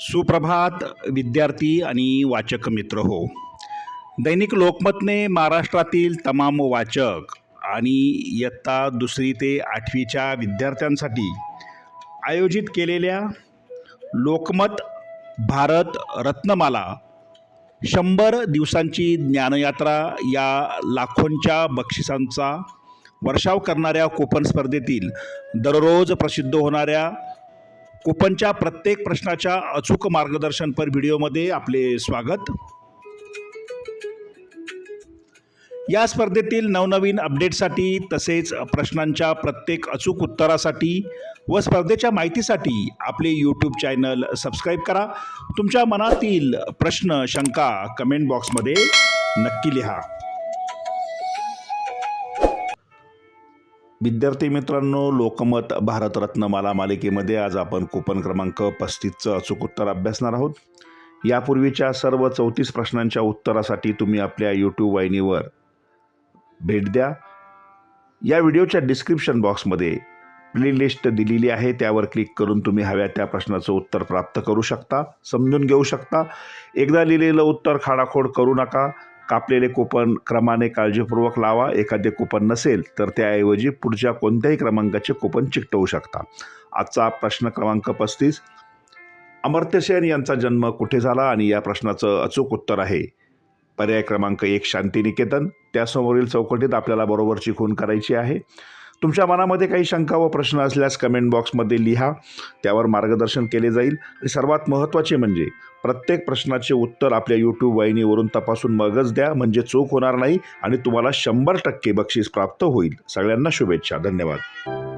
सुप्रभात विद्यार्थी आणि वाचक मित्र हो. दैनिक लोकमतने महाराष्ट्रातील तमाम वाचक आणि इयत्ता 2री ते 8वीच्या विद्यार्थ्यांसाठी आयोजित केलेल्या लोकमत भारत रत्नमाला 100 दिवसांची ज्ञानयात्रा या लाखोंच्या बक्षिसांचा वर्षाव करणाऱ्या कूपन स्पर्धेतील दररोज प्रसिद्ध होणाऱ्या कूपनच्या प्रत्येक प्रश्नाच्या अचूक मार्गदर्शनपर व्हिडिओमध्ये आपले स्वागत. या स्पर्धेतील नवनवीन अपडेटसाठी तसेच प्रश्नांच्या प्रत्येक अचूक उत्तरासाठी व स्पर्धेच्या माहितीसाठी आपले यूट्यूब चॅनल सबस्क्राईब करा. तुमच्या मनातील प्रश्न शंका कमेंट बॉक्समध्ये नक्की लिहा. विद्यार्थी मित्रांनो, लोकमत भारतरत्नमाला मालिकेमध्ये आज आपण कूपन क्रमांक 35चं अचूक उत्तर अभ्यासणार आहोत. यापूर्वीच्या सर्व 34 प्रश्नांच्या उत्तरासाठी तुम्ही आपल्या यूट्यूब वाहिनीवर भेट द्या. या व्हिडिओच्या डिस्क्रिप्शन बॉक्समध्ये प्लेलिस्ट दिलेली आहे, त्यावर क्लिक करून तुम्ही हव्या त्या प्रश्नाचं उत्तर प्राप्त करू शकता, समजून घेऊ शकता. एकदा लिहिलेलं उत्तर खाडाखोड करू नका. कापलेले कूपन क्रमाने काळजीपूर्वक लावा. एखादे कूपन नसेल तर त्याऐवजी पुढच्या कोणत्याही क्रमांकाचे कूपन चिकटवू शकता. आजचा प्रश्न क्रमांक 35. अमर्त्य सेन यांचा जन्म कुठे झाला? आणि या प्रश्नाचं अचूक उत्तर आहे पर्याय क्रमांक 1 शांतिनिकेतन. त्यासमोरील चौकटीत आपल्याला बरोबरची खूण करायची आहे. तुमच्या मनामध्ये काही शंका व प्रश्न असल्यास कमेंट बॉक्समध्ये लिहा, त्यावर मार्गदर्शन केले जाईल. आणि सर्वात महत्त्वाचे म्हणजे प्रत्येक प्रश्नाचे उत्तर आपल्या यूट्यूब वाहिनीवरून तपासून मगच द्या, म्हणजे चूक होणार नाही आणि तुम्हाला 100% बक्षीस प्राप्त होईल. सगळ्यांना शुभेच्छा. धन्यवाद.